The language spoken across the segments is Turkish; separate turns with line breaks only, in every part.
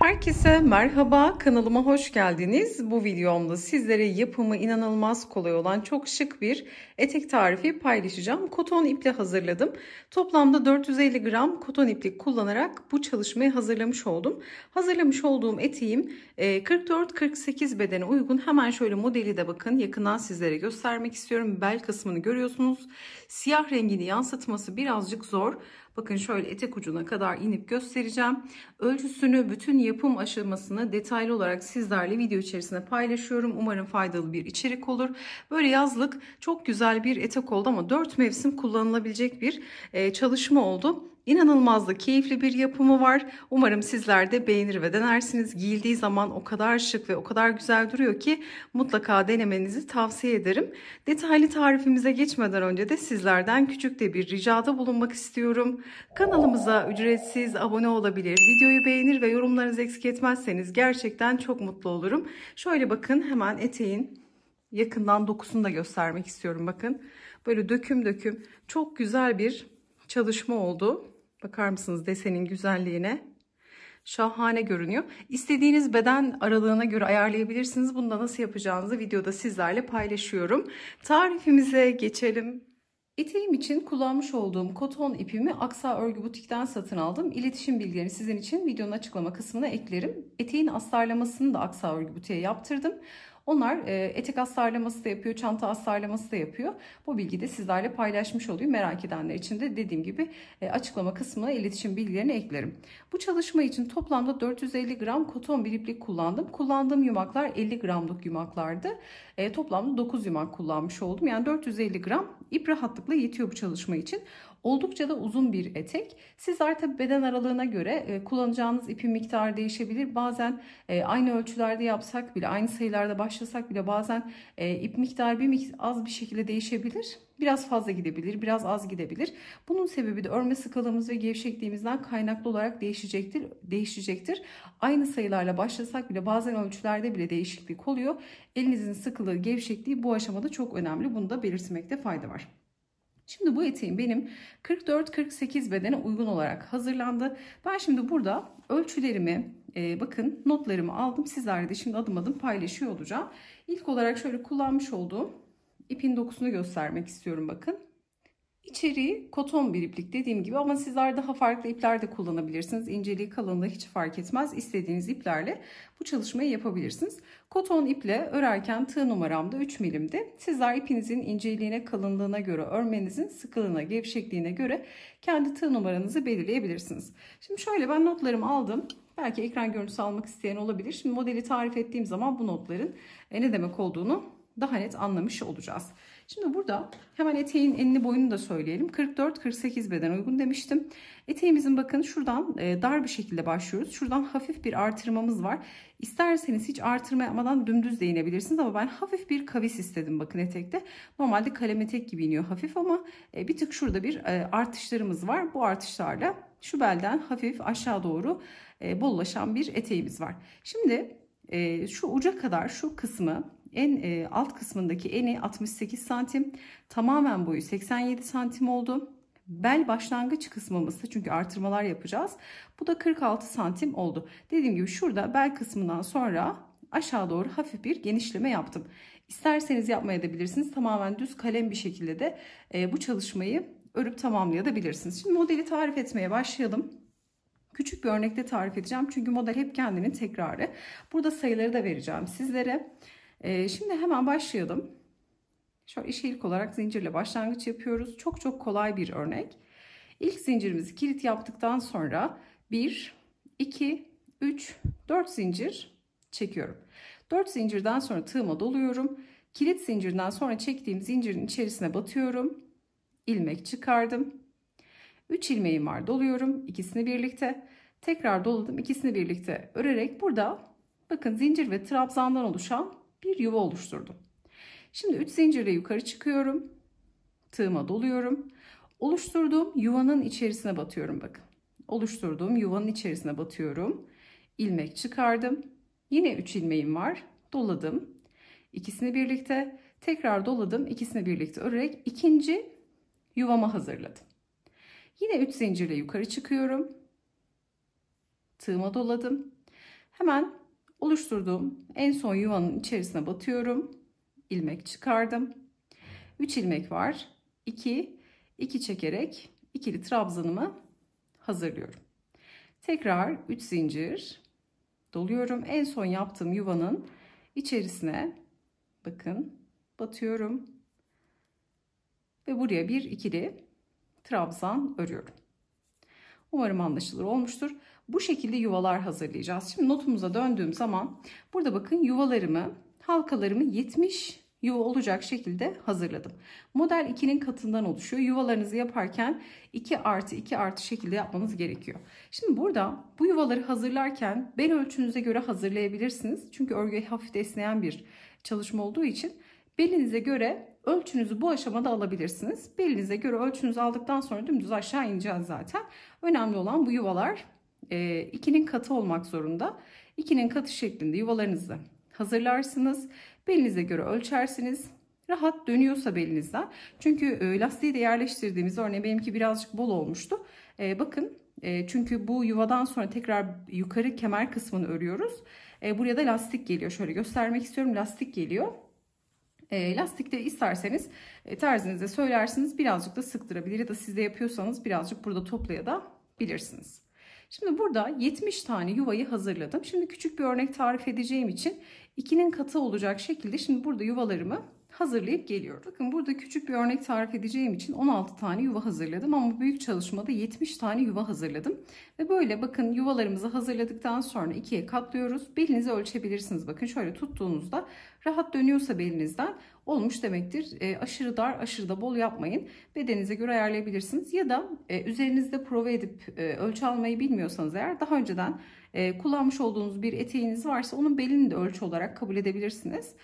Herkese merhaba, kanalıma hoş geldiniz. Bu videomda sizlere yapımı inanılmaz kolay olan çok şık bir etek tarifi paylaşacağım. Koton iple hazırladım. Toplamda 450 gram koton iplik kullanarak bu çalışmayı hazırlamış oldum. Hazırlamış olduğum eteğim 44-48 bedene uygun. Hemen şöyle modeli de bakın yakından sizlere göstermek istiyorum. Bel kısmını görüyorsunuz. Siyah rengini yansıtması birazcık zor. Bakın şöyle etek ucuna kadar inip göstereceğim. Ölçüsünü, bütün yapım aşamasını detaylı olarak sizlerle video içerisinde paylaşıyorum. Umarım faydalı bir içerik olur. Böyle yazlık çok güzel bir etek oldu ama 4 mevsim kullanılabilecek bir çalışma oldu. İnanılmaz da keyifli bir yapımı var. Umarım sizler de beğenir ve denersiniz. Giyildiği zaman o kadar şık ve o kadar güzel duruyor ki mutlaka denemenizi tavsiye ederim. Detaylı tarifimize geçmeden önce de sizlerden küçük de bir ricada bulunmak istiyorum. Kanalımıza ücretsiz abone olabilir, videoyu beğenir ve yorumlarınızı eksik etmezseniz gerçekten çok mutlu olurum. Şöyle bakın, hemen eteğin yakından dokusunu da göstermek istiyorum. Bakın böyle döküm döküm çok güzel bir çalışma oldu. Bakar mısınız desenin güzelliğine? Şahane görünüyor. İstediğiniz beden aralığına göre ayarlayabilirsiniz. Bunu da nasıl yapacağınızı videoda sizlerle paylaşıyorum. Tarifimize geçelim. Eteğim için kullanmış olduğum koton ipimi Aksa Örgü Butik'ten satın aldım. İletişim bilgilerini sizin için videonun açıklama kısmına eklerim. Eteğin astarlamasını da Aksa Örgü Butik'e yaptırdım. Onlar etek astarlaması da yapıyor, çanta astarlaması da yapıyor. Bu bilgiyi de sizlerle paylaşmış olayım. Merak edenler için de dediğim gibi açıklama kısmına iletişim bilgilerini eklerim. Bu çalışma için toplamda 450 gram koton bir iplik kullandım. Kullandığım yumaklar 50 gramlık yumaklardı. Toplamda 9 yumak kullanmış oldum. Yani 450 gram ip rahatlıkla yetiyor bu çalışma için. Oldukça da uzun bir etek. Sizler tabi beden aralığına göre kullanacağınız ipin miktarı değişebilir. Bazen aynı ölçülerde yapsak bile, aynı sayılarda başlasak bile bazen ip miktarı az bir şekilde değişebilir. Biraz fazla gidebilir, biraz az gidebilir. Bunun sebebi de örme sıkalığımız ve gevşekliğimizden kaynaklı olarak değişecektir. Aynı sayılarla başlasak bile bazen ölçülerde bile değişiklik oluyor. Elinizin sıkılığı, gevşekliği bu aşamada çok önemli. Bunu da belirtmekte fayda var. Şimdi bu eteğim benim 44-48 bedene uygun olarak hazırlandı. Ben şimdi burada ölçülerimi, bakın notlarımı aldım. Sizlerle de şimdi adım adım paylaşıyor olacağım. İlk olarak şöyle kullanmış olduğum ipin dokusunu göstermek istiyorum, bakın. İçeriği koton bir iplik dediğim gibi ama sizler daha farklı ipler de kullanabilirsiniz. İnceliği, kalınlığı hiç fark etmez. İstediğiniz iplerle bu çalışmayı yapabilirsiniz. Koton iple örerken tığ numaram da 3 milimdi. Sizler ipinizin inceliğine, kalınlığına göre, örmenizin sıkılığına, gevşekliğine göre kendi tığ numaranızı belirleyebilirsiniz. Şimdi şöyle ben notlarımı aldım. Belki ekran görüntüsü almak isteyen olabilir. Şimdi modeli tarif ettiğim zaman bu notların ne demek olduğunu daha net anlamış olacağız. Şimdi burada hemen eteğin enini boyunu da söyleyelim. 44-48 beden uygun demiştim. Eteğimizin bakın şuradan dar bir şekilde başlıyoruz. Şuradan hafif bir artırmamız var. İsterseniz hiç artırma yapmadan dümdüz de inebilirsiniz ama ben hafif bir kavis istedim bakın etekte. Normalde kalem etek gibi iniyor hafif ama bir tık şurada bir artışlarımız var. Bu artışlarla şu belden hafif aşağı doğru bollaşan bir eteğimiz var. Şimdi şu uca kadar şu kısmı, en alt kısmındaki eni 68 santim, tamamen boyu 87 santim oldu. Bel başlangıç kısmımız da, çünkü artırmalar yapacağız, bu da 46 santim oldu. Dediğim gibi şurada bel kısmından sonra aşağı doğru hafif bir genişleme yaptım. İsterseniz yapmayabilirsiniz, tamamen düz kalem bir şekilde de bu çalışmayı örüp tamamlayabilirsiniz. Şimdi modeli tarif etmeye başlayalım. Küçük bir örnekte tarif edeceğim çünkü model hep kendinin tekrarı. Burada sayıları da vereceğim sizlere. Şimdi hemen başlayalım. Şöyle ilk olarak zincirle başlangıç yapıyoruz. Çok çok kolay bir örnek. İlk zincirimizi kilit yaptıktan sonra 1, 2, 3, 4 zincir çekiyorum. 4 zincirden sonra tığıma doluyorum. Kilit zincirinden sonra çektiğim zincirin içerisine batıyorum. İlmek çıkardım. 3 ilmeğim var, doluyorum. İkisini birlikte. Tekrar doladım. İkisini birlikte örerek burada bakın zincir ve trabzandan oluşan bir yuva oluşturdum. Şimdi 3 zincirle yukarı çıkıyorum. Tığıma doluyorum. Oluşturduğum yuvanın içerisine batıyorum bakın. Oluşturduğum yuvanın içerisine batıyorum. İlmek çıkardım. Yine 3 ilmeğim var. Doladım. İkisini birlikte tekrar doladım. İkisini birlikte örerek ikinci yuvamı hazırladım. Yine 3 zincirle yukarı çıkıyorum. Tığıma doladım. Hemen oluşturduğum en son yuvanın içerisine batıyorum. İlmek çıkardım. 3 ilmek var. 2 çekerek ikili trabzanımı hazırlıyorum. Tekrar 3 zincir doluyorum. En son yaptığım yuvanın içerisine bakın batıyorum ve buraya bir ikili trabzan örüyorum. Umarım anlaşılır olmuştur. Bu şekilde yuvalar hazırlayacağız. Şimdi notumuza döndüğüm zaman burada bakın yuvalarımı, halkalarımı 70 yuva olacak şekilde hazırladım. Model 2'nin katından oluşuyor. Yuvalarınızı yaparken 2 artı 2 artı şekilde yapmanız gerekiyor. Şimdi burada bu yuvaları hazırlarken bel ölçünüze göre hazırlayabilirsiniz. Çünkü örgü hafif esneyen bir çalışma olduğu için belinize göre ölçünüzü bu aşamada alabilirsiniz. Belinize göre ölçünüzü aldıktan sonra dümdüz aşağı ineceğiz zaten. Önemli olan bu yuvalar 2'nin katı olmak zorunda. 2'nin katı şeklinde yuvalarınızı hazırlarsınız. Belinize göre ölçersiniz. Rahat dönüyorsa belinizden. Çünkü lastiği de yerleştirdiğimiz, örneğin benimki birazcık bol olmuştu. Bakın çünkü bu yuvadan sonra tekrar yukarı kemer kısmını örüyoruz. Buraya da lastik geliyor. Şöyle göstermek istiyorum. Lastik geliyor. Lastikte isterseniz terzinize söylersiniz, birazcık da sıktırabilir ya da siz de yapıyorsanız birazcık burada toplayabilirsiniz. Şimdi burada 70 tane yuvayı hazırladım. Şimdi küçük bir örnek tarif edeceğim için 2'nin katı olacak şekilde şimdi burada yuvalarımı hazırlayıp geliyorum. Bakın burada küçük bir örnek tarif edeceğim için 16 tane yuva hazırladım ama büyük çalışmada 70 tane yuva hazırladım. Ve böyle bakın yuvalarımızı hazırladıktan sonra 2'ye katlıyoruz. Belinizi ölçebilirsiniz. Bakın şöyle tuttuğunuzda rahat dönüyorsa belinizden olmuş demektir. Aşırı dar, aşırı da bol yapmayın. Bedeninize göre ayarlayabilirsiniz. Ya da üzerinizde prova edip ölçü almayı bilmiyorsanız eğer daha önceden kullanmış olduğunuz bir eteğiniz varsa onun belini de ölçü olarak kabul edebilirsiniz.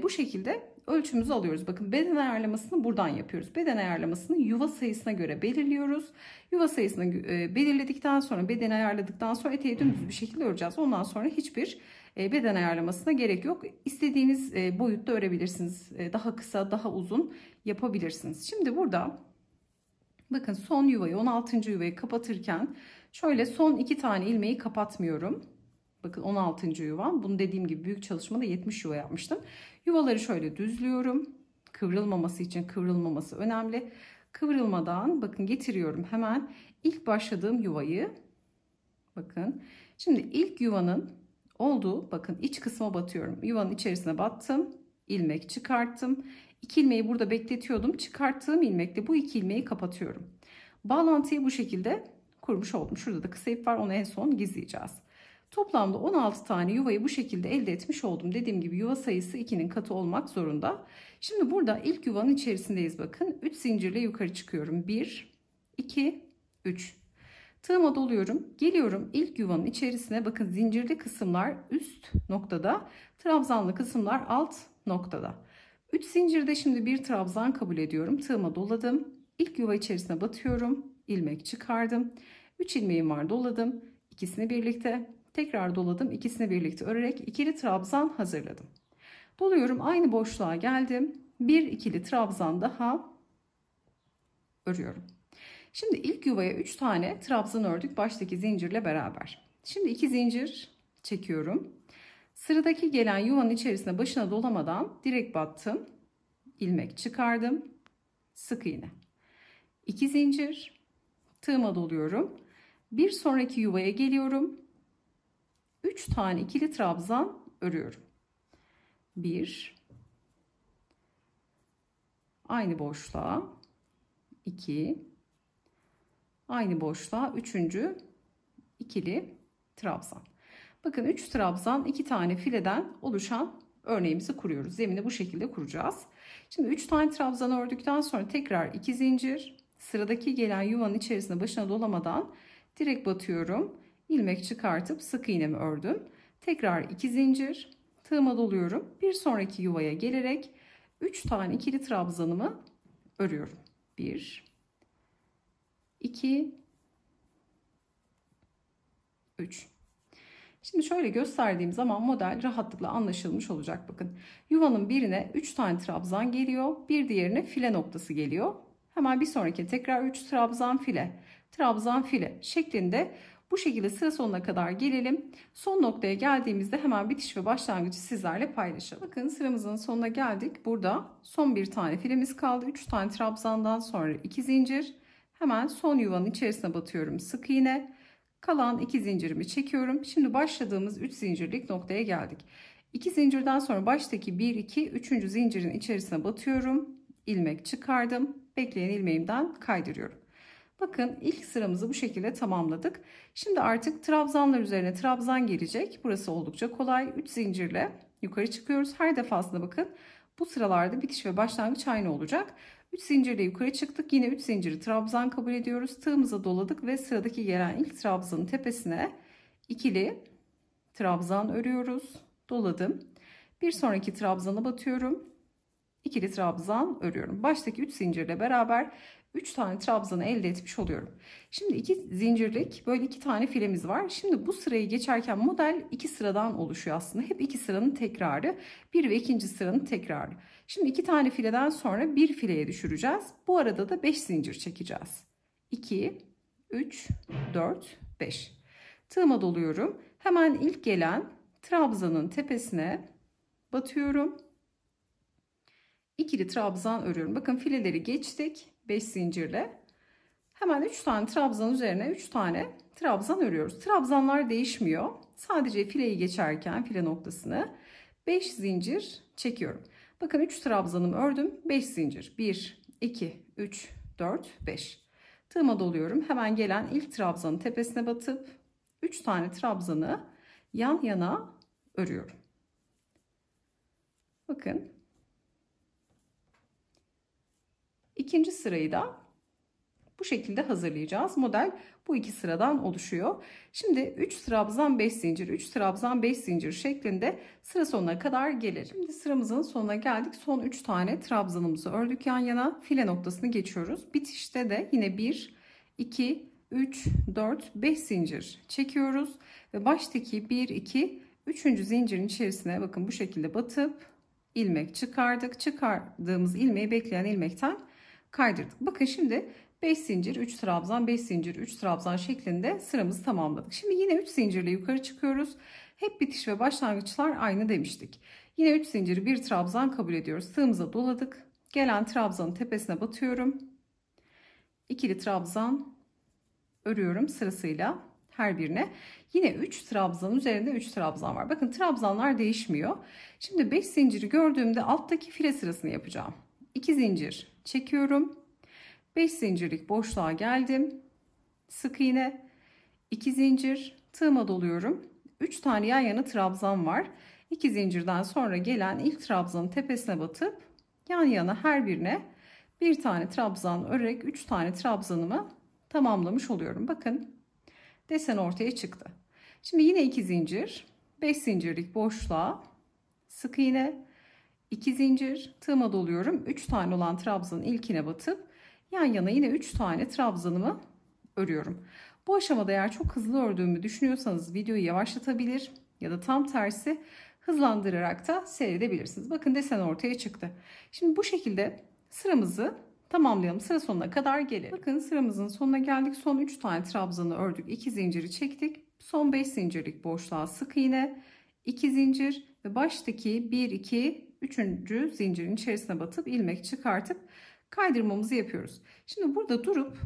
Bu şekilde ölçümüzü alıyoruz. Bakın beden ayarlamasını buradan yapıyoruz. Beden ayarlamasını yuva sayısına göre belirliyoruz. Yuva sayısını belirledikten sonra, bedeni ayarladıktan sonra eteği dümdüz bir şekilde öreceğiz. Ondan sonra hiçbir beden ayarlamasına gerek yok. İstediğiniz boyutta örebilirsiniz. Daha kısa, daha uzun yapabilirsiniz. Şimdi burada bakın son yuvayı, 16. yuvayı kapatırken şöyle son 2 tane ilmeği kapatmıyorum. Bakın 16. yuvam. Bunu dediğim gibi büyük çalışmada 70 yuva yapmıştım. Yuvaları şöyle düzlüyorum. Kıvrılmaması için, kıvrılmaması önemli. Kıvrılmadan bakın getiriyorum hemen ilk başladığım yuvayı. Bakın. Şimdi ilk yuvanın olduğu bakın iç kısma batıyorum. Yuvanın içerisine battım. İlmek çıkarttım. 2 ilmeği burada bekletiyordum. Çıkarttığım ilmekle bu 2 ilmeği kapatıyorum. Bağlantıyı bu şekilde kurmuş oldum. Şurada da kısa ip var. Onu en son gizleyeceğiz. Toplamda 16 tane yuvayı bu şekilde elde etmiş oldum. Dediğim gibi yuva sayısı 2'nin katı olmak zorunda. Şimdi burada ilk yuvanın içerisindeyiz bakın. 3 zincirle yukarı çıkıyorum. 1, 2, 3. Tığıma doluyorum. Geliyorum ilk yuvanın içerisine. Bakın zincirli kısımlar üst noktada. Trabzanlı kısımlar alt noktada. 3 zincirde şimdi bir trabzan kabul ediyorum. Tığıma doladım. İlk yuva içerisine batıyorum. İlmek çıkardım. 3 ilmeğim var, doladım. İkisini birlikte. Tekrar doladım. İkisini birlikte örerek ikili trabzan hazırladım. Doluyorum. Aynı boşluğa geldim. Bir ikili trabzan daha örüyorum. Şimdi ilk yuvaya 3 tane trabzan ördük baştaki zincirle beraber. Şimdi 2 zincir çekiyorum. Sıradaki gelen yuvanın içerisine başına dolamadan direkt battım. İlmek çıkardım. Sık iğne. 2 zincir. Tığıma doluyorum. Bir sonraki yuvaya geliyorum. 3 tane ikili trabzan örüyorum. 1, aynı boşluğa 2, aynı boşluğa 3. ikili trabzan. Bakın 3 trabzan 2 tane fileden oluşan örneğimizi kuruyoruz. Zemini bu şekilde kuracağız. Şimdi 3 tane trabzan ördükten sonra tekrar 2 zincir, sıradaki gelen yuvanın içerisine başına dolamadan direkt batıyorum. İlmek çıkartıp sık iğnemi ördüm. Tekrar 2 zincir, tığıma doluyorum. Bir sonraki yuvaya gelerek 3 tane ikili trabzanımı örüyorum. 1, 2, 3. Şimdi şöyle gösterdiğim zaman model rahatlıkla anlaşılmış olacak. Bakın yuvanın birine 3 tane trabzan geliyor. Bir diğerine file noktası geliyor. Hemen bir sonraki tekrar 3 trabzan file, trabzan file şeklinde Bu şekilde sıra sonuna kadar gelelim. Son noktaya geldiğimizde hemen bitiş ve başlangıcı sizlerle paylaşalım. Bakın sıramızın sonuna geldik. Burada son bir tane filemiz kaldı. 3 tane trabzandan sonra 2 zincir. Hemen son yuvanın içerisine batıyorum. Sık iğne. Kalan 2 zincirimi çekiyorum. Şimdi başladığımız 3 zincirlik noktaya geldik. 2 zincirden sonra baştaki 1, 2, 3. zincirin içerisine batıyorum. İlmek çıkardım. Bekleyen ilmeğimden kaydırıyorum. Bakın ilk sıramızı bu şekilde tamamladık. Şimdi artık trabzanlar üzerine trabzan gelecek. Burası oldukça kolay. 3 zincirle yukarı çıkıyoruz. Her defasında bakın bu sıralarda bitiş ve başlangıç aynı olacak. 3 zincirle yukarı çıktık. Yine 3 zinciri trabzan kabul ediyoruz. Tığımıza doladık ve sıradaki gelen ilk trabzanın tepesine ikili trabzan örüyoruz. Doladım. Bir sonraki trabzana batıyorum. İkili trabzan örüyorum. Baştaki 3 zincirle beraber 3 tane trabzanı elde etmiş oluyorum. Şimdi 2 zincirlik böyle 2 tane filemiz var. Şimdi bu sırayı geçerken model 2 sıradan oluşuyor aslında. Hep 2 sıranın tekrarı. 1 ve 2. sıranın tekrarı. Şimdi 2 tane fileden sonra 1 fileye düşüreceğiz. Bu arada da 5 zincir çekeceğiz. 2, 3, 4, 5. Tığıma doluyorum. Hemen ilk gelen trabzanın tepesine batıyorum. İkili trabzan örüyorum. Bakın fileleri geçtik 5 zincirle. Hemen 3 tane trabzan üzerine 3 tane trabzan örüyoruz. Trabzanlar değişmiyor. Sadece fileyi geçerken file noktasını 5 zincir çekiyorum. Bakın 3 trabzanımı ördüm. 5 zincir. 1, 2, 3, 4, 5. Tığıma doluyorum. Hemen gelen ilk trabzanın tepesine batıp 3 tane trabzanı yan yana örüyorum. Bakın. İkinci sırayı da bu şekilde hazırlayacağız. Model bu iki sıradan oluşuyor. Şimdi 3 trabzan 5 zincir, 3 trabzan 5 zincir şeklinde sıra sonuna kadar gelelim. Şimdi sıramızın sonuna geldik. Son 3 tane trabzanımızı ördük yan yana. File noktasını geçiyoruz. Bitişte de yine 1, 2, 3, 4, 5 zincir çekiyoruz. Ve baştaki 1, 2, 3. zincirin içerisine bakın bu şekilde batıp ilmek çıkardık. Çıkardığımız ilmeği bekleyen ilmekten kaydırdık. Bakın şimdi 5 zincir 3 trabzan 5 zincir 3 trabzan şeklinde sıramızı tamamladık. Şimdi yine 3 zincirle yukarı çıkıyoruz. Hep bitiş ve başlangıçlar aynı demiştik. Yine 3 zinciri 1 trabzan kabul ediyoruz. Tığımıza doladık. Gelen trabzanın tepesine batıyorum. İkili trabzan örüyorum sırasıyla her birine. Yine 3 trabzan üzerinde 3 trabzan var. Bakın trabzanlar değişmiyor. Şimdi 5 zinciri gördüğümde alttaki file sırasını yapacağım. 2 zincir çekiyorum. 5 zincirlik boşluğa geldim. Sık iğne, 2 zincir, tığıma doluyorum. 3 tane yan yana trabzan var. 2 zincirden sonra gelen ilk trabzanın tepesine batıp yan yana her birine bir tane trabzan örerek 3 tane trabzanımı tamamlamış oluyorum. Bakın desen ortaya çıktı. Şimdi yine 2 zincir, 5 zincirlik boşluğa sık iğne, 2 zincir, tığıma doluyorum. 3 tane olan trabzanın ilkine batıp yan yana yine 3 tane trabzanımı örüyorum. Bu aşamada eğer çok hızlı ördüğümü düşünüyorsanız videoyu yavaşlatabilir ya da tam tersi hızlandırarak da seyredebilirsiniz. Bakın desen ortaya çıktı. Şimdi bu şekilde sıramızı tamamlayalım. Sıra sonuna kadar gelelim. Bakın sıramızın sonuna geldik. Son 3 tane trabzanı ördük. 2 zinciri çektik. Son 5 zincirlik boşluğa sık iğne, 2 zincir ve baştaki 1, 2, 3. zincirin içerisine batıp ilmek çıkartıp kaydırmamızı yapıyoruz. Şimdi burada durup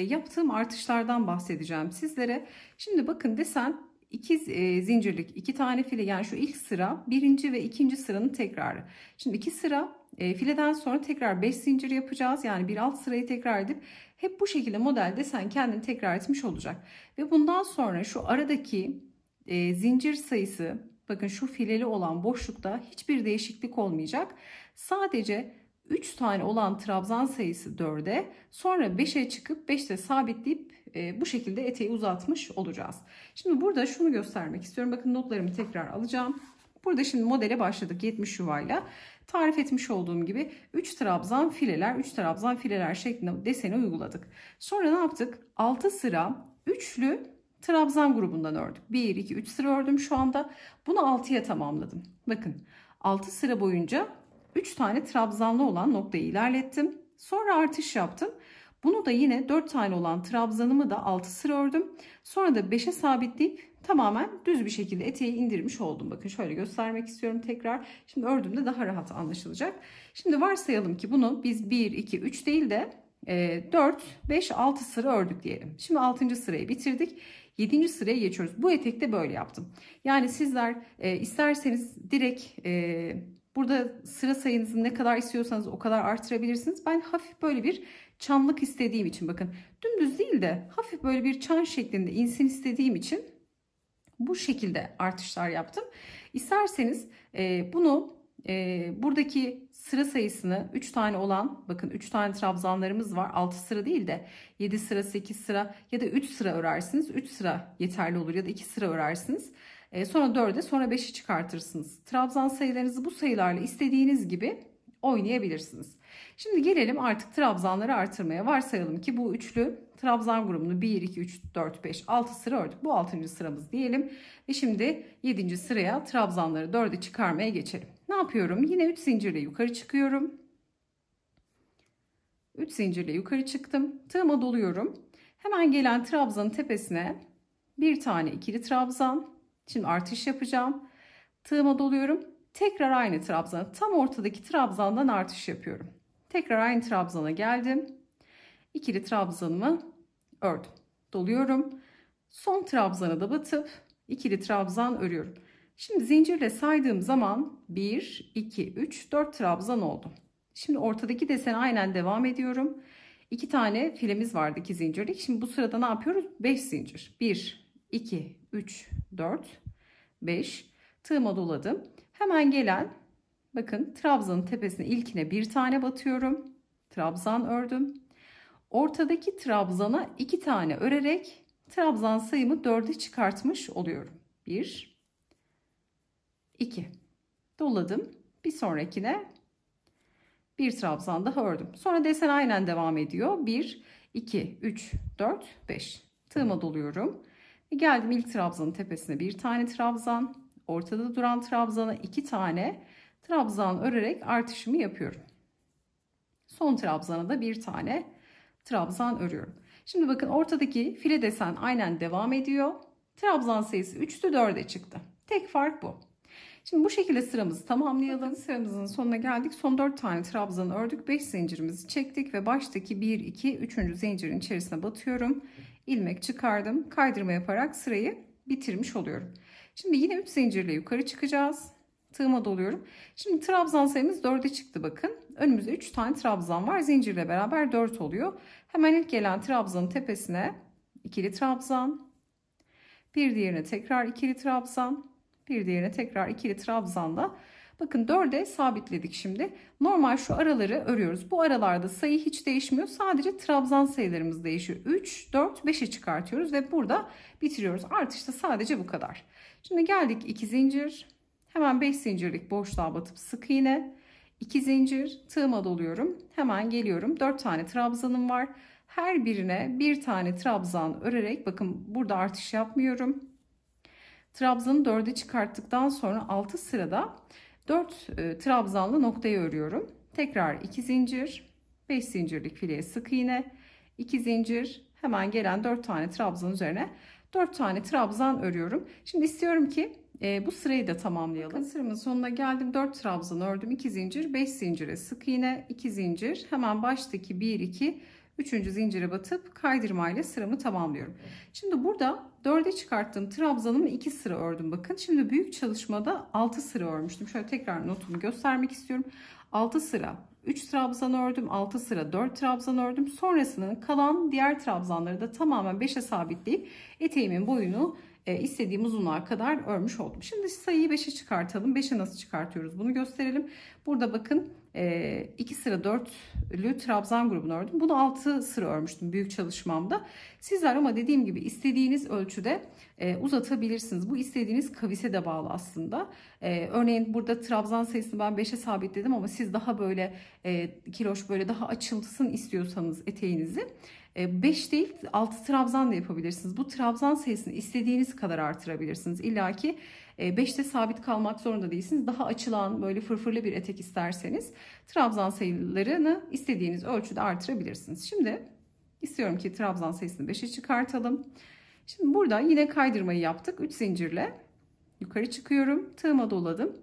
yaptığım artışlardan bahsedeceğim sizlere. Şimdi bakın desen 2 zincirlik 2 tane file, yani şu ilk sıra 1. ve 2. sıranın tekrarı. Şimdi 2 sıra fileden sonra tekrar 5 zincir yapacağız. Yani bir alt sırayı tekrar edip hep bu şekilde model desen kendini tekrar etmiş olacak. Ve bundan sonra şu aradaki zincir sayısı, bakın şu fileli olan boşlukta hiçbir değişiklik olmayacak. Sadece 3 tane olan trabzan sayısı 4'e, sonra 5'e çıkıp 5'te sabitleyip bu şekilde eteği uzatmış olacağız. Şimdi burada şunu göstermek istiyorum. Bakın notlarımı tekrar alacağım. Burada şimdi modele başladık 70 yuvayla. Tarif etmiş olduğum gibi 3 trabzan fileler, 3 trabzan fileler şeklinde deseni uyguladık. Sonra ne yaptık? 6 sıra üçlü trabzan grubundan ördük. 1, 2, 3 sıra ördüm şu anda. Bunu 6'ya tamamladım. Bakın 6 sıra boyunca 3 tane trabzanlı olan noktayı ilerlettim. Sonra artış yaptım. Bunu da yine 4 tane olan trabzanımı da 6 sıra ördüm. Sonra da 5'e sabitleyip tamamen düz bir şekilde eteği indirmiş oldum. Bakın şöyle göstermek istiyorum tekrar. Şimdi ördüğümde daha rahat anlaşılacak. Şimdi varsayalım ki bunu biz 1, 2, 3 değil de 4, 5, 6 sıra ördük diyelim. Şimdi 6. sırayı bitirdik. 7. sıraya geçiyoruz. Bu etekte böyle yaptım. Yani sizler isterseniz direkt burada sıra sayınızı ne kadar istiyorsanız o kadar artırabilirsiniz. Ben hafif böyle bir çanlık istediğim için, bakın dümdüz değil de hafif böyle bir çan şeklinde insin istediğim için bu şekilde artışlar yaptım. İsterseniz bunu buradaki sıra sayısını 3 tane olan, bakın 3 tane trabzanlarımız var. 6 sıra değil de 7 sıra, 8 sıra ya da 3 sıra örersiniz. 3 sıra yeterli olur ya da 2 sıra örersiniz. Sonra 4'e, sonra 5'i çıkartırsınız. Trabzan sayılarınızı bu sayılarla istediğiniz gibi oynayabilirsiniz. Şimdi gelelim artık trabzanları artırmaya. Varsayalım ki bu üçlü trabzan grubunu 1, 2, 3, 4, 5, 6 sıra ördük. Bu 6. sıramız diyelim. Ve şimdi 7. sıraya trabzanları 4'e çıkarmaya geçelim. Ne yapıyorum? Yine 3 zincirle yukarı çıkıyorum. 3 zincirle yukarı çıktım. Tığıma doluyorum. Hemen gelen trabzanın tepesine bir tane ikili trabzan. Şimdi artış yapacağım. Tığıma doluyorum. Tekrar aynı trabzana, tam ortadaki trabzandan artış yapıyorum. Tekrar aynı trabzana geldim. İkili trabzanımı ördüm. Doluyorum. Son trabzana da batıp ikili trabzan örüyorum. Şimdi zincirle saydığım zaman 1, 2, 3, 4 trabzan oldu. Şimdi ortadaki desen aynen devam ediyorum. 2 tane filemiz vardı, 2 zincirlik. Şimdi bu sırada ne yapıyoruz? 5 zincir. 1, 2, 3, 4, 5. Tığıma doladım. Hemen gelen, bakın trabzanın tepesine ilkine bir tane batıyorum. Trabzan ördüm. Ortadaki trabzana 2 tane örerek trabzan sayımı 4'e çıkartmış oluyorum. 1, 2. Doladım. Bir sonrakine bir trabzan daha ördüm. Sonra desen aynen devam ediyor. 1, 2, 3, 4, 5. Tığıma doluyorum. Geldim ilk trabzanın tepesine bir tane trabzan. Ortada duran trabzana 2 tane trabzan örerek artışımı yapıyorum. Son trabzana da bir tane trabzan örüyorum. Şimdi bakın ortadaki file desen aynen devam ediyor. Trabzan sayısı 3'tü, 4'e çıktı. Tek fark bu. Şimdi bu şekilde sıramızı tamamlayalım. Bakın sıramızın sonuna geldik. Son 4 tane trabzan ördük. 5 zincirimizi çektik ve baştaki 1, 2, 3. zincirin içerisine batıyorum. İlmek çıkardım. Kaydırma yaparak sırayı bitirmiş oluyorum. Şimdi yine 3 zincirle yukarı çıkacağız. Tığıma doluyorum. Şimdi trabzan sayımız 4'e çıktı bakın. Önümüzde 3 tane trabzan var. Zincirle beraber 4 oluyor. Hemen ilk gelen trabzanın tepesine ikili trabzan. Bir diğerine tekrar ikili trabzan. Bir diğerine tekrar ikili trabzanla. Bakın 4'e sabitledik şimdi. Normal şu araları örüyoruz. Bu aralarda sayı hiç değişmiyor. Sadece trabzan sayılarımız değişiyor. 3, 4, 5'e çıkartıyoruz ve burada bitiriyoruz. Artışta sadece bu kadar. Şimdi geldik 2 zincir. Hemen 5 zincirlik boşluğa batıp sık iğne. 2 zincir, tığıma doluyorum. Hemen geliyorum. 4 tane trabzanım var. Her birine bir tane trabzan örerek, bakın burada artış yapmıyorum. Trabzanı 4'e çıkarttıktan sonra 6 sırada 4 trabzanlı noktayı örüyorum. Tekrar 2 zincir, 5 zincirlik fileye sık iğne, 2 zincir, hemen gelen 4 tane trabzan üzerine 4 tane trabzan örüyorum. Şimdi istiyorum ki bu sırayı da tamamlayalım. Bakın sıramın sonuna geldim. 4 trabzan ördüm. 2 zincir, 5 zincire sık iğne, 2 zincir. Hemen baştaki 1, 2, 3. zincire batıp kaydırmayla sıramı tamamlıyorum. Şimdi burada 4'e çıkarttığım trabzanımı 2 sıra ördüm bakın. Şimdi büyük çalışmada 6 sıra örmüştüm. Şöyle tekrar notumu göstermek istiyorum. 6 sıra 3 trabzan ördüm. 6 sıra 4 trabzan ördüm. Sonrasında kalan diğer trabzanları da tamamen 5'e sabitleyip eteğimin boyunu istediğim uzunluğa kadar örmüş oldum. Şimdi sayıyı 5'e çıkartalım. 5'e nasıl çıkartıyoruz bunu gösterelim. Burada bakın 2 sıra 4'lü trabzan grubunu ördüm. Bunu 6 sıra örmüştüm büyük çalışmamda. Sizler ama dediğim gibi istediğiniz ölçüde uzatabilirsiniz. Bu istediğiniz kavise de bağlı aslında. Örneğin burada trabzan sayısını ben 5'e sabitledim ama siz daha böyle kiloş, böyle daha açılsın istiyorsanız eteğinizi 5 değil 6 trabzan da yapabilirsiniz. Bu trabzan sayısını istediğiniz kadar artırabilirsiniz. İlla ki 5'te sabit kalmak zorunda değilsiniz. Daha açılan böyle fırfırlı bir etek isterseniz trabzan sayılarını istediğiniz ölçüde artırabilirsiniz. Şimdi İstiyorum ki trabzan sayısını 5'e çıkartalım. Şimdi burada yine kaydırmayı yaptık. 3 zincirle yukarı çıkıyorum. Tığıma doladım.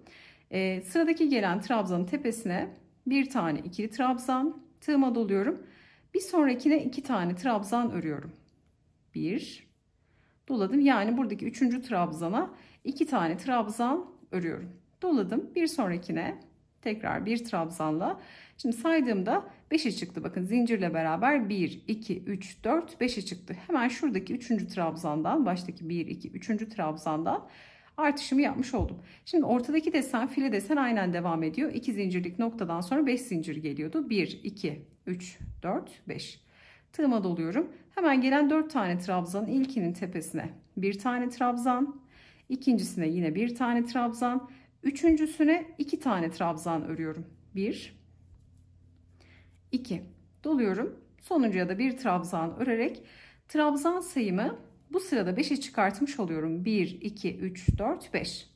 Sıradaki gelen trabzanın tepesine bir tane ikili trabzan, tığıma doluyorum. Bir sonrakine 2 tane trabzan örüyorum. 1 doladım. Yani buradaki 3. trabzana 2 tane trabzan örüyorum. Doladım. Bir sonrakine tekrar bir trabzanla. Şimdi saydığımda 5'e çıktı. Bakın zincirle beraber 1, 2, 3, 4, 5'e çıktı. Hemen şuradaki 3. trabzandan, baştaki 1, 2, 3. trabzandan artışımı yapmış oldum. Şimdi ortadaki desen, file desen aynen devam ediyor. 2 zincirlik noktadan sonra 5 zincir geliyordu. 1, 2, 3, 4, 5. Tığıma doluyorum. Hemen gelen 4 tane trabzanın ilkinin tepesine bir tane trabzan, ikincisine yine bir tane trabzan, üçüncüsüne 2 tane trabzan örüyorum. 1, 2 doluyorum. Sonuncuya da bir trabzan örerek trabzan sayımı bu sırada 5'e çıkartmış oluyorum. 1, 2, 3, 4, 5.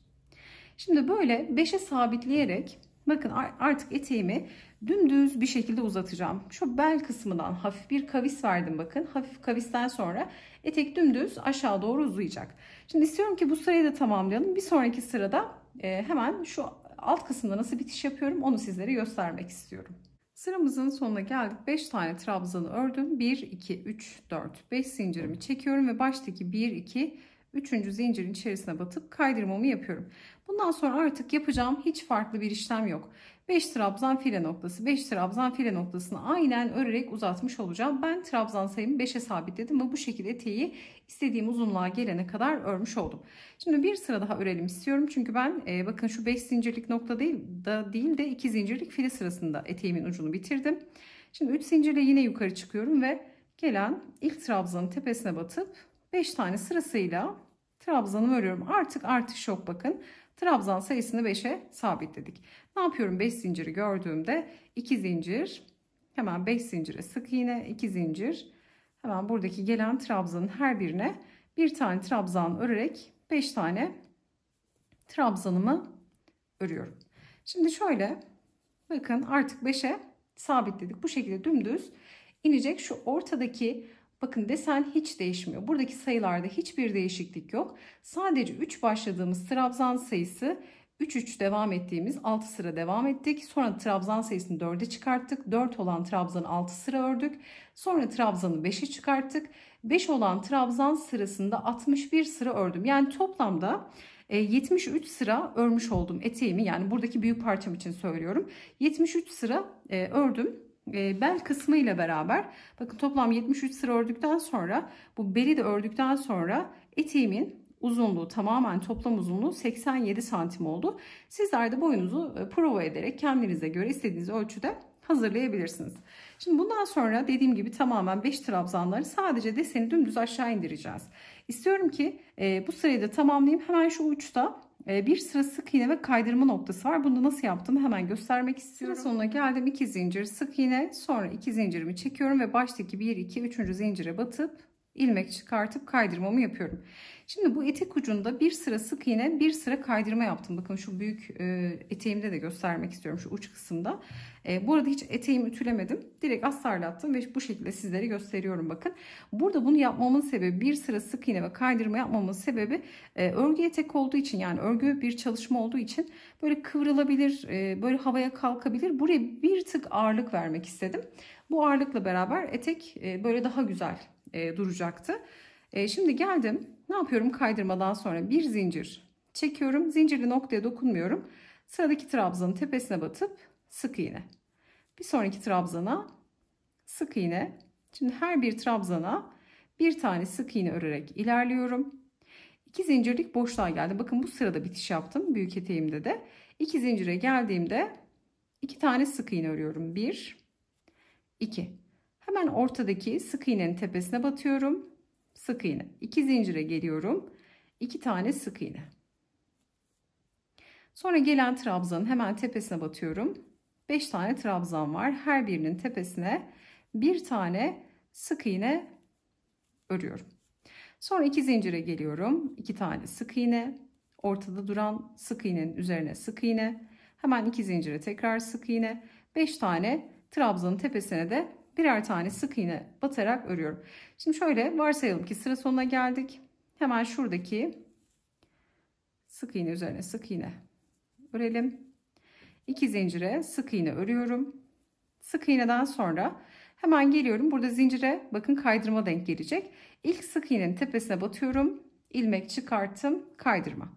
Şimdi böyle 5'e sabitleyerek bakın artık eteğimi dümdüz bir şekilde uzatacağım. Şu bel kısmından hafif bir kavis verdim bakın. Hafif kavisten sonra etek dümdüz aşağı doğru uzayacak. Şimdi istiyorum ki bu sırayı da tamamlayalım. Bir sonraki sırada hemen şu alt kısımda nasıl bitiş yapıyorum onu sizlere göstermek istiyorum. Sıramızın sonuna geldik. 5 tane trabzanı ördüm. 1, 2, 3, 4, 5 zincirimi çekiyorum ve baştaki 1, 2, 3. zincirin içerisine batıp kaydırmamı yapıyorum. Bundan sonra artık yapacağım hiç farklı bir işlem yok. 5 trabzan file noktası, 5 trabzan file noktasını aynen örerek uzatmış olacağım. Ben trabzan sayımı 5'e sabitledim ve bu şekilde eteği istediğim uzunluğa gelene kadar örmüş oldum. Şimdi bir sıra daha örelim istiyorum. Çünkü ben bakın şu 5 zincirlik nokta değil de 2 zincirlik file sırasında eteğimin ucunu bitirdim. Şimdi 3 zincirle yine yukarı çıkıyorum ve gelen ilk trabzanın tepesine batıp 5 tane sırasıyla trabzanımı örüyorum. Artık artış yok bakın. Trabzan sayısını 5'e sabitledik. Ne yapıyorum? 5 zinciri gördüğümde 2 zincir, hemen 5 zincire sık iğne, 2 zincir. Hemen buradaki gelen trabzanın her birine bir tane trabzan örerek 5 tane trabzanımı örüyorum. Şimdi şöyle bakın artık 5'e sabitledik. Bu şekilde dümdüz inecek. Şu ortadaki bakın desen hiç değişmiyor. Buradaki sayılarda hiçbir değişiklik yok. Sadece 3 başladığımız trabzan sayısı 3-3 devam ettiğimiz 6 sıra devam ettik. Sonra trabzan sayısını 4'e çıkarttık. 4 olan trabzanı 6 sıra ördük. Sonra trabzanı 5'e çıkarttık. 5 olan trabzan sırasında 61 sıra ördüm. Yani toplamda 73 sıra örmüş oldum eteğimi. Yani buradaki büyük parçam için söylüyorum. 73 sıra ördüm. Bel kısmı ile beraber bakın toplam 73 sıra ördükten sonra bu beli de ördükten sonra eteğimin uzunluğu tamamen toplam uzunluğu 87 santim oldu. Sizler de boyunuzu prova ederek kendinize göre istediğiniz ölçüde hazırlayabilirsiniz. Şimdi bundan sonra dediğim gibi tamamen 5 trabzanları sadece deseni dümdüz aşağı indireceğiz. İstiyorum ki bu sırayı da tamamlayayım. Hemen şu uçta bir sıra sık iğne ve kaydırma noktası var. Bunu nasıl yaptığımı hemen göstermek istiyorum. Sıra sonuna geldim. 2 zincir sık iğne, sonra 2 zincirimi çekiyorum ve baştaki 1, 2, 3. zincire batıp ilmek çıkartıp kaydırmamı yapıyorum. Şimdi bu etek ucunda bir sıra sık iğne, bir sıra kaydırma yaptım. Bakın şu büyük eteğimde de göstermek istiyorum şu uç kısımda. Bu arada hiç eteğimi ütülemedim. Direkt astarlattım ve bu şekilde sizlere gösteriyorum bakın. Burada bunu yapmamın sebebi, bir sıra sık iğne ve kaydırma yapmamın sebebi örgü etek olduğu için, yani örgü bir çalışma olduğu için böyle kıvrılabilir, böyle havaya kalkabilir. Buraya bir tık ağırlık vermek istedim. Bu ağırlıkla beraber etek böyle daha güzel duracaktı. Şimdi geldim. Ne yapıyorum? Kaydırmadan sonra bir zincir çekiyorum. Zincirli noktaya dokunmuyorum. Sıradaki trabzanın tepesine batıp sık iğne. Bir sonraki trabzana sık iğne. Şimdi her bir trabzana bir tane sık iğne örerek ilerliyorum. 2 zincirlik boşluğa geldim. Bakın bu sırada bitiş yaptım. Büyük eteğimde de. 2 zincire geldiğimde 2 tane sık iğne örüyorum. 1, 2. Hemen ortadaki sık iğnenin tepesine batıyorum. Sık iğne. 2 zincire geliyorum. 2 tane sık iğne. Sonra gelen trabzanın hemen tepesine batıyorum. 5 tane trabzan var. Her birinin tepesine bir tane sık iğne örüyorum. Sonra 2 zincire geliyorum. 2 tane sık iğne. Ortada duran sık iğnenin üzerine sık iğne. Hemen 2 zincire tekrar sık iğne. 5 tane trabzanın tepesine de birer tane sık iğne batarak örüyorum. Şimdi şöyle varsayalım ki sıra sonuna geldik. Hemen şuradaki sık iğne üzerine sık iğne örelim. 2 zincire sık iğne örüyorum. Sık iğneden sonra hemen geliyorum. Burada zincire bakın kaydırma denk gelecek. İlk sık iğnenin tepesine batıyorum. İlmek çıkarttım, kaydırma.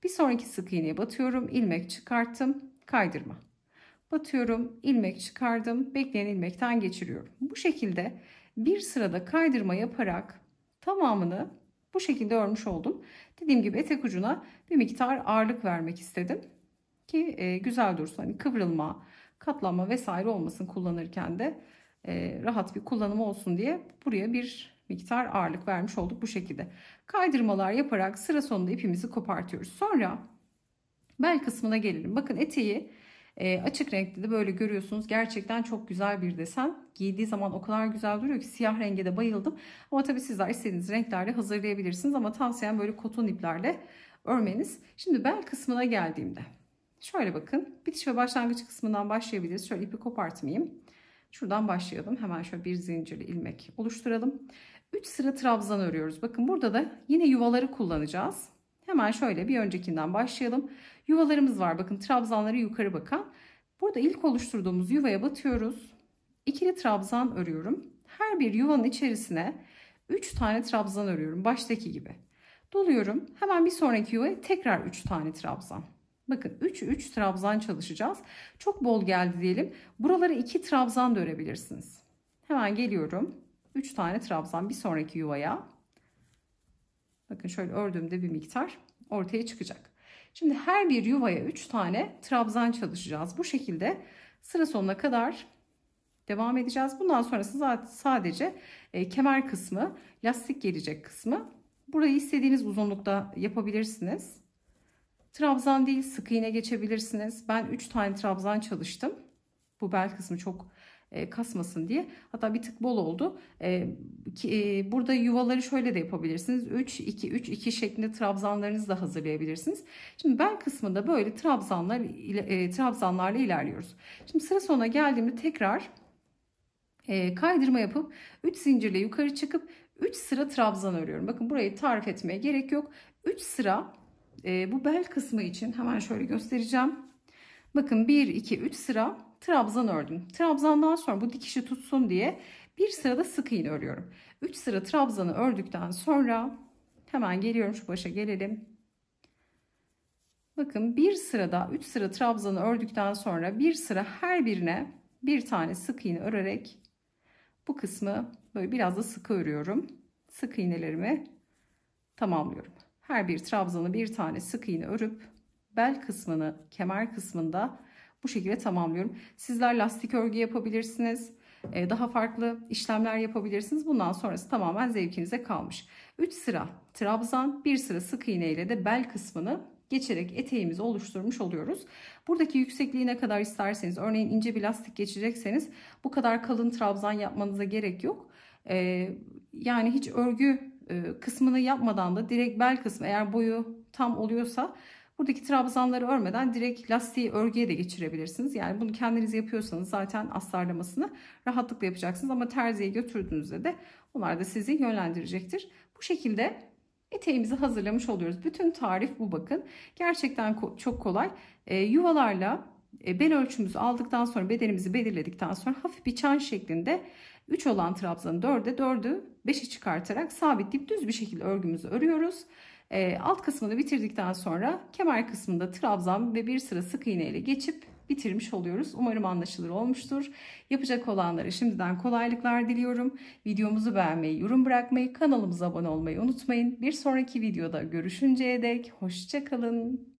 Bir sonraki sık iğneye batıyorum, ilmek çıkarttım, kaydırma. Batıyorum, ilmek çıkardım, bekleyen ilmekten geçiriyorum. Bu şekilde bir sırada kaydırma yaparak tamamını bu şekilde örmüş oldum. Dediğim gibi etek ucuna bir miktar ağırlık vermek istedim ki güzel dursun. Hani kıvrılma, katlanma vesaire olmasın kullanırken de rahat bir kullanımı olsun diye buraya bir miktar ağırlık vermiş olduk bu şekilde. Kaydırmalar yaparak sıra sonunda ipimizi kopartıyoruz. Sonra bel kısmına gelelim. Bakın eteği açık renkte de böyle görüyorsunuz. Gerçekten çok güzel bir desen. Giydiği zaman o kadar güzel duruyor ki siyah renge de bayıldım. Ama tabii sizler istediğiniz renklerle hazırlayabilirsiniz. Ama tavsiyem böyle koton iplerle örmeniz. Şimdi bel kısmına geldiğimde şöyle bakın. Bitiş ve başlangıç kısmından başlayabiliriz. Şöyle ipi kopartmayayım. Şuradan başlayalım. Hemen şöyle bir zincirli ilmek oluşturalım. 3 sıra trabzan örüyoruz. Bakın burada da yine yuvaları kullanacağız. Hemen şöyle bir öncekinden başlayalım. Yuvalarımız var. Bakın trabzanları yukarı bakan. Burada ilk oluşturduğumuz yuvaya batıyoruz. İkili trabzan örüyorum. Her bir yuvanın içerisine 3 tane trabzan örüyorum. Baştaki gibi. Doluyorum. Hemen bir sonraki yuvaya tekrar 3 tane trabzan. Bakın 3 trabzan çalışacağız. Çok bol geldi diyelim. Buralara 2 trabzan da örebilirsiniz. Hemen geliyorum. 3 tane trabzan bir sonraki yuvaya. Bakın şöyle ördüğümde bir miktar ortaya çıkacak. Şimdi her bir yuvaya 3 tane trabzan çalışacağız. Bu şekilde sıra sonuna kadar devam edeceğiz. Bundan sonrası zaten sadece kemer kısmı, lastik gelecek kısmı. Burayı istediğiniz uzunlukta yapabilirsiniz. Trabzan değil sık iğne geçebilirsiniz. Ben 3 tane trabzan çalıştım. Bu bel kısmı çok kasmasın diye. Hatta bir tık bol oldu. Burada yuvaları şöyle de yapabilirsiniz. 3 2 3 2 şeklinde trabzanlarınızı da hazırlayabilirsiniz. Şimdi bel kısmında böyle trabzanlarla ilerliyoruz. Şimdi sıra sonuna geldiğimde tekrar kaydırma yapıp 3 zincirle yukarı çıkıp 3 sıra trabzan örüyorum. Bakın burayı tarif etmeye gerek yok. 3 sıra bu bel kısmı için hemen şöyle göstereceğim. Bakın 1 2 3 sıra trabzan ördüm. Trabzandan sonra bu dikişi tutsun diye bir sırada sık iğne örüyorum. 3 sıra trabzanı ördükten sonra hemen geliyorum, şu başa gelelim. Bakın bir sırada 3 sıra trabzanı ördükten sonra bir sıra her birine bir tane sık iğne örerek bu kısmı böyle biraz da sıkı örüyorum. Sık iğnelerimi tamamlıyorum. Her bir trabzanı bir tane sık iğne örüp bel kısmını, kemer kısmında bu şekilde tamamlıyorum. Sizler lastik örgü yapabilirsiniz. Daha farklı işlemler yapabilirsiniz. Bundan sonrası tamamen zevkinize kalmış. 3 sıra trabzan, 1 sıra sık iğne ile de bel kısmını geçerek eteğimizi oluşturmuş oluyoruz. Buradaki yüksekliği ne kadar isterseniz, örneğin ince bir lastik geçecekseniz bu kadar kalın trabzan yapmanıza gerek yok. Yani hiç örgü kısmını yapmadan da direkt bel kısmı, eğer boyu tam oluyorsa buradaki trabzanları örmeden direkt lastiği örgüye de geçirebilirsiniz. Yani bunu kendiniz yapıyorsanız zaten astarlamasını rahatlıkla yapacaksınız. Ama terziye götürdüğünüzde de onlar da sizi yönlendirecektir. Bu şekilde eteğimizi hazırlamış oluyoruz. Bütün tarif bu, bakın. Gerçekten çok kolay. Yuvalarla bel ölçümüzü aldıktan sonra, bedenimizi belirledikten sonra hafif bir çan şeklinde 3 olan trabzanı 4'e, 4'ü 5'e çıkartarak sabitleyip düz bir şekilde örgümüzü örüyoruz. Alt kısmını bitirdikten sonra kemer kısmında trabzan ve bir sıra sık iğne ile geçip bitirmiş oluyoruz. Umarım anlaşılır olmuştur. Yapacak olanlara şimdiden kolaylıklar diliyorum. Videomuzu beğenmeyi, yorum bırakmayı, kanalımıza abone olmayı unutmayın. Bir sonraki videoda görüşünceye dek hoşça kalın.